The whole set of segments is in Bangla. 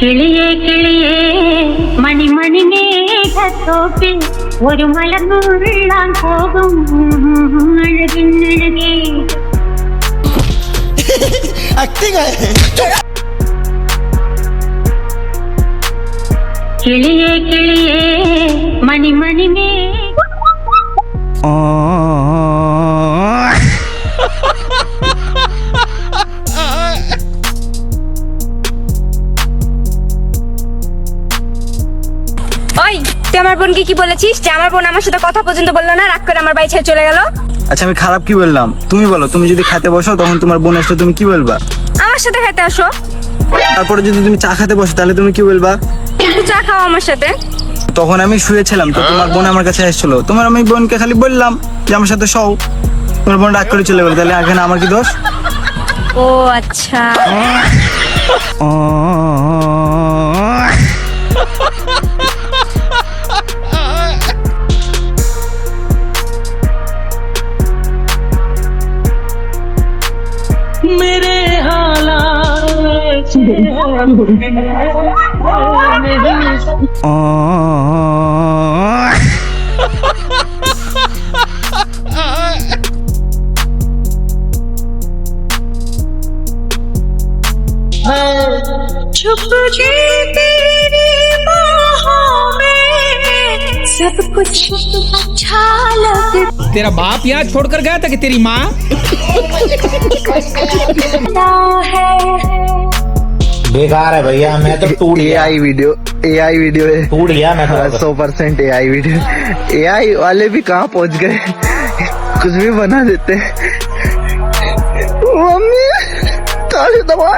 കിളിയേ കിളിയേ മണിമണി മേഘത്തോപ്പിൽ ഒരു മലർന്നുള്ളാൻ പോകും അഴകിനഴകേ. കിളിയേ കിളിയേ മണിമണി ওই তুই আমার বোনকে কি বলেছিস যে আমার বোন আমার সাথে কথা পর্যন্ত বললো না, রাগ করে আমার বাড়ি ছেড়ে চলে গেল? আচ্ছা আমি খারাপ কি বললাম? তুমি বলো, তুমি যদি খেতে বসো তখন তোমার বোন আসলে তুমি কি বলবা? আমার সাথে খেতে আসো। তারপরে যদি তুমি চা খেতে বসো তাহলে তুমি কি বলবা? একটু চা খাও আমার সাথে। তখন আমি শুয়েছিলাম, তো তোমার বোন আমার কাছে এসেছিল, তোমার আমি বোনকে খালি বললাম যে আমার সাথে শও, তোমার বোন রাগ করে চলে গেল, তাহলে এখানে আমার কি দোষ? ও আচ্ছা। मेरे हालात छुप के तेरी बाहों में सब कुछ अच्छा लगता तेरा बाप यहाँ छोड़कर गया था कि तेरी माँ? है। बेकार है भैया, मैं तो टूट गया। एआई वीडियो है, टूट गया मैं तो। 100% एआई वीडियो। एआई वाले भी कहाँ पहुंच गए, कुछ भी बना देते हैं। मम्मी ताली दबा।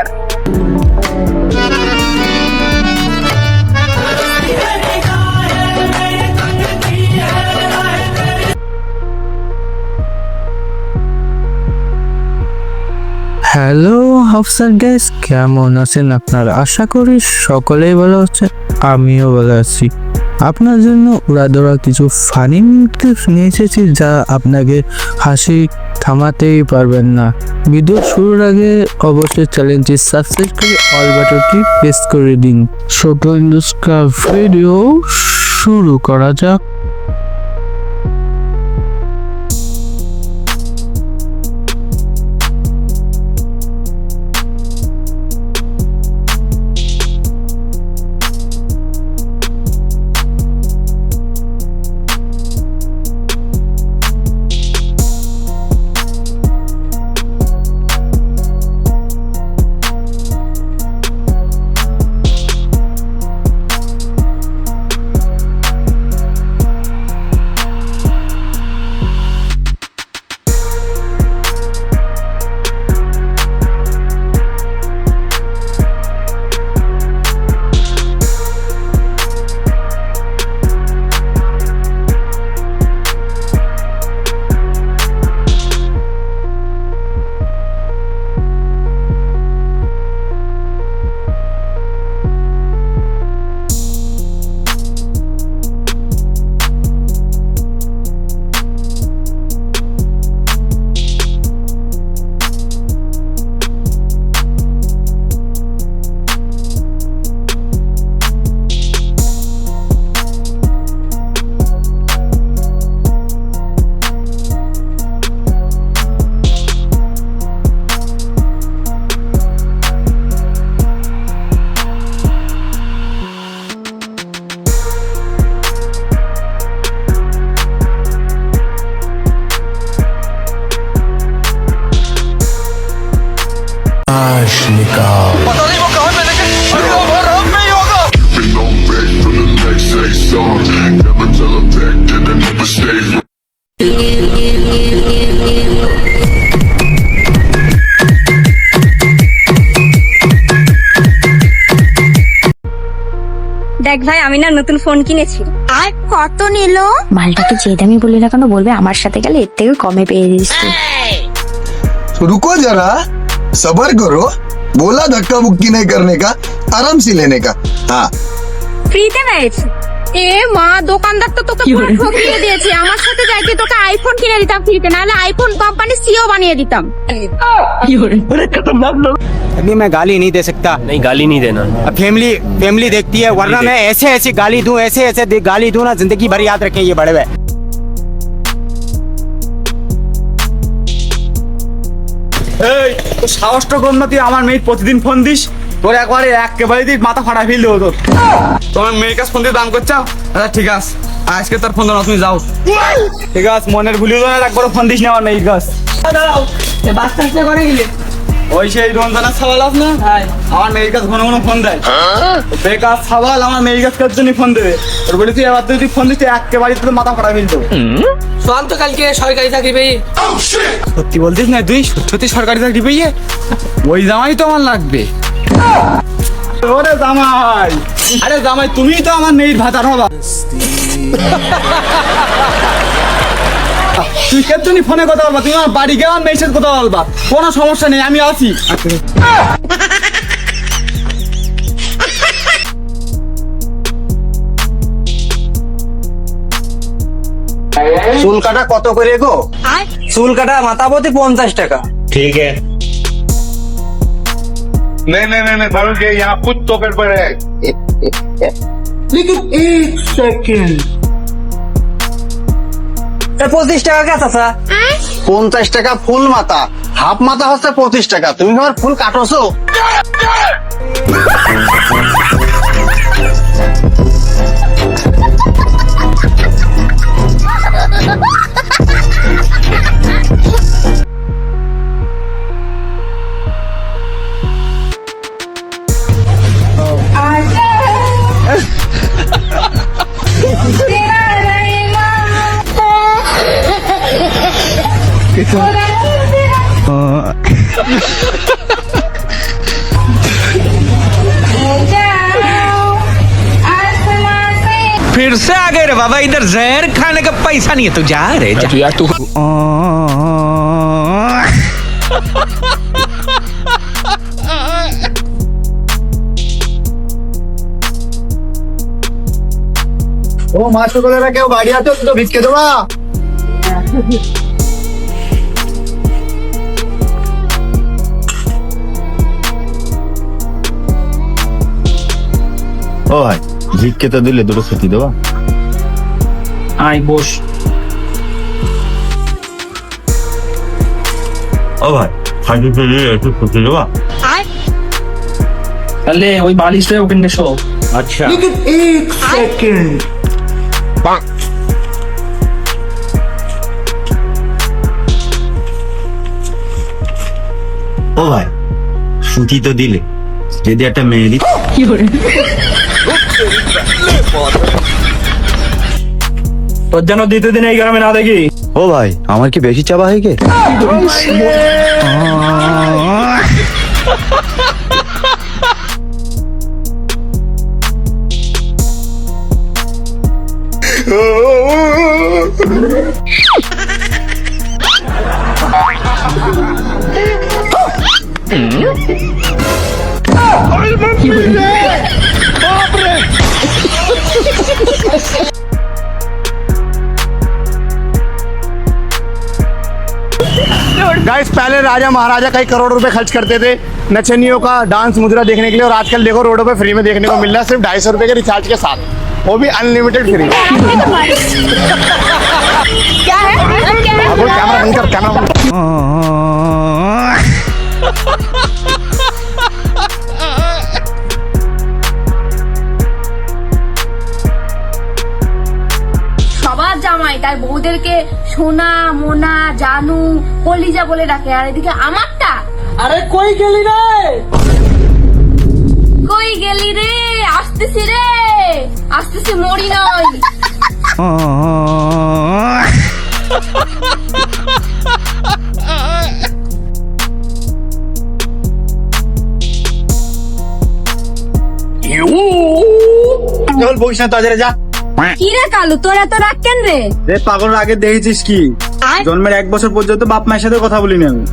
হ্যালো হাফসার গাইস, কেমন আছেন আপনারা? আশা করি সকলেই ভালো আছেন, আমিও ভালো আছি। আপনার জন্য উড়াধরা কিছু ফানি ক্লিপ নিয়ে এসেছি যা আপনাকে হাসি থামাতেই পারবেন না। ভিডিও শুরুর আগে অবশ্যই চ্যানেলটি সাবস্ক্রাইব করে অল বাটনটি প্রেস করে দিন। ছোট ইন্ডুস্কা ভিডিও শুরু করা যাক। দেখ ভাই, আমি না নতুন ফোন কিনেছি। আর কত নিল? মালটাকে যে দামি বলি না কেন বলবে আমার সাথে গেলে এর থেকে কমে পেয়ে দিচ্ছি। रुको जरा, सबर करो। बोला धक्का मुक्की नहीं करने का, आराम से लेने का। हाँ ফ্রিতে পেয়েছি। এ মা, দোকানদার তো তোকে পুরো ঠকিয়ে দিয়েছে। আমার সাথে যাইতে তোকে আইফোন কিনে দিতাম ফ্রিতে, নাহলে আইফোন কোম্পানি সিও বানিয়ে দিতাম। अभी मैं गाली नहीं दे सकता। नहीं गाली नहीं देना। अब फैमिली देखती है, वरना मैं ऐसे गाली दूं, ऐसे गाली दूं ना, जिंदगी भर याद रखें ये बड़े हुए। এই তো সাহসটা কম না, তুই আমার মেয়ে প্রতিদিন ফোন দিস, তোর একবারে একেবারে তুই মাথা ফাটা ফেল দেবো তোর। তোমার মেয়ের কাছে ফোন দিয়ে দাম করছো? আচ্ছা ঠিক আছে, আজকে তোর ফোন দাও না, তুমি যাও। ঠিক আছে, মনের ভুলিও না, একবার ফোন দিস না আমার মেয়ের কাছে। দাঁড়াও, বাচ্চা করে গেলে ওই সেই রমজানের সওয়াল আছে না, আমার মেয়ের কাছে ঘন ঘন ফোন দেয়। বেকার সওয়াল আমার মেয়ের কাছে কার জন্য ফোন দেবে? ওর বলে তুই এবার তুই ফোন দিস, একেবারে তোর মাথা ফাটা ফেল দেবো। সোহান তো কালকে সরকারি চাকরি পেয়ে। সত্যি বলতিস না তুই? সত্যি সরকারি চাকরি পেয়ে? ওই জামাই তো আমার লাগবে। ওরে জামাই, আরে জামাই তুমি তো আমার মেয়ের ভাতার হবা। তুই কেন জন্য ফোনে কথা বলবা? তুমি আমার বাড়ি গিয়ে আমার মেয়ের সাথে কথা বলবা, কোনো সমস্যা নেই, আমি আছি। চুল কাটা কত করে গো? চুল কাটা মাথা প্রতি 50 টাকা। ठीक है। नहीं भाभी जी यहाँ कुछ तो गड़बड़ है। लेकिन 1 सेकंड, 25 টাকা কে চাচা? 50 টাকা ফুল মাথা, হাফ মাথা হচ্ছে 25 টাকা। তুমি আমার ফুল কাটোছো? फिर से आ गए रे बाबा, इधर जहर खाने का पैसा नहीं है, तू जा रे जा। यार तू ও মা সকলেরা কেউ বাড়ি আছো তো ভিক্ষে দেবা? ও ভাই ভিক্ষে তো দিলে, দুটো ছুটি দেবা? আই বস। ও ভাই খালি পেলে একটু ছুটি দেবা? তাহলে ওই বালিশটা ওখানে শো। আচ্ছা। लेकिन 1 सेकंड, ও ভাই ছুটি তো দিলে, যদি একটা মেয়ে দিত। তোর যেন দ্বিতীয় দিন এই গ্রামে না দেখি। ও ভাই আমার কি বেশি চাবা হয়ে গে? गाइस पहले राजा महाराजा कई करोड़ रुपए खर्च करते थे नचनियों का डांस मुद्रा देखने के लिए, और आजकल देखो रोडों पे फ्री में देखने को मिल रहा है, सिर्फ 250 रुपए के रिचार्ज के साथ, वो भी अनलिमिटेड फ्री। क्या है? अब वो कैमरा बंद कर, कैमरा बंद कर। সবার জামাই তার বউদেরকে সোনা মোনা জানু কলিজা বলে ডাকে, আর এদিকে আমারটা, আরে কই গেলি রে? কই গেলি রে? আসতেছি রে, আসতেছি, মরি নয়। কেবল বইস না, তাদের যা। কি রে কালু, তোর এত রাগ কেন রে? রে পাগল, আগে দেখেছিস কি? জন্মের 1 বছর পর্যন্ত বাপ মায়ের সাথে কথা বলিনি আমি।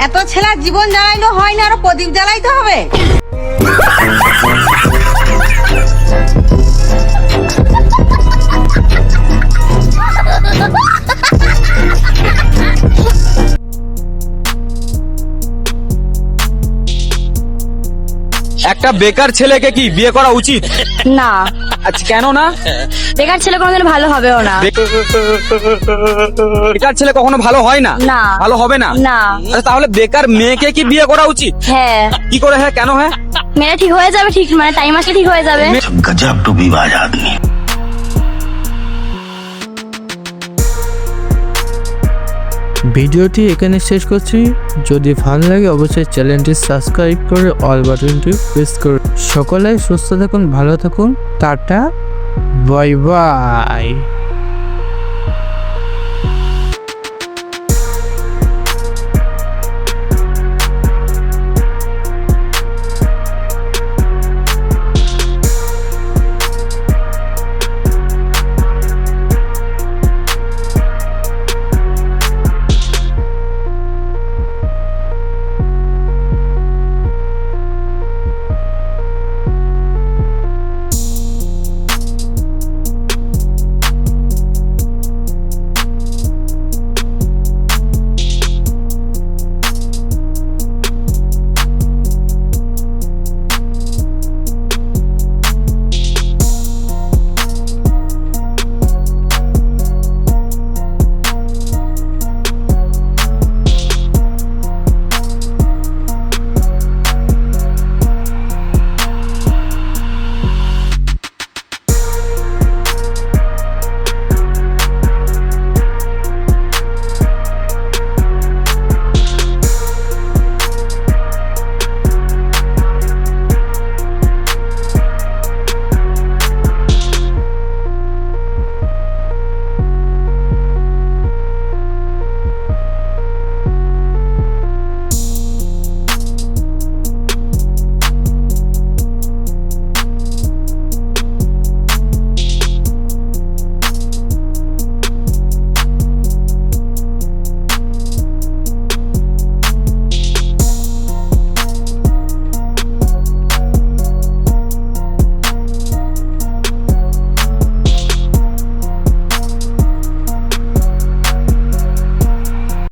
এত ছেলের জীবন জ্বালাইলো হয় না, আরো প্রদীপ জ্বালাইতে হবে। একটা বেকার ছেলেকে কি বিয়ে করা উচিত? না, আচ্ছা কেন না? বেকার ছেলে কোনোদিন ভালো হবেও না। বেকার ছেলে কখনো ভালো হয় না? না। ভালো হবে না? না। আচ্ছা তাহলে বেকার মেয়েকে কি বিয়ে করা উচিত? হ্যাঁ, কি করে? হ্যাঁ কেন? হ্যাঁ মেয়েটা ঠিক হয়ে যাবে, ঠিক মানে টাইম আসলে ঠিক হয়ে যাবে। गजब टूबीबाज आदमी। ভিডিওটি এখানে শেষ করছি। যদি ভালো লাগে অবশ্যই চ্যানেলটি সাবস্ক্রাইব করে অল বাটনটি প্রেস করুন। সকলে সুস্থ থাকুন, ভালো থাকুন, টাটা, বাই বাই।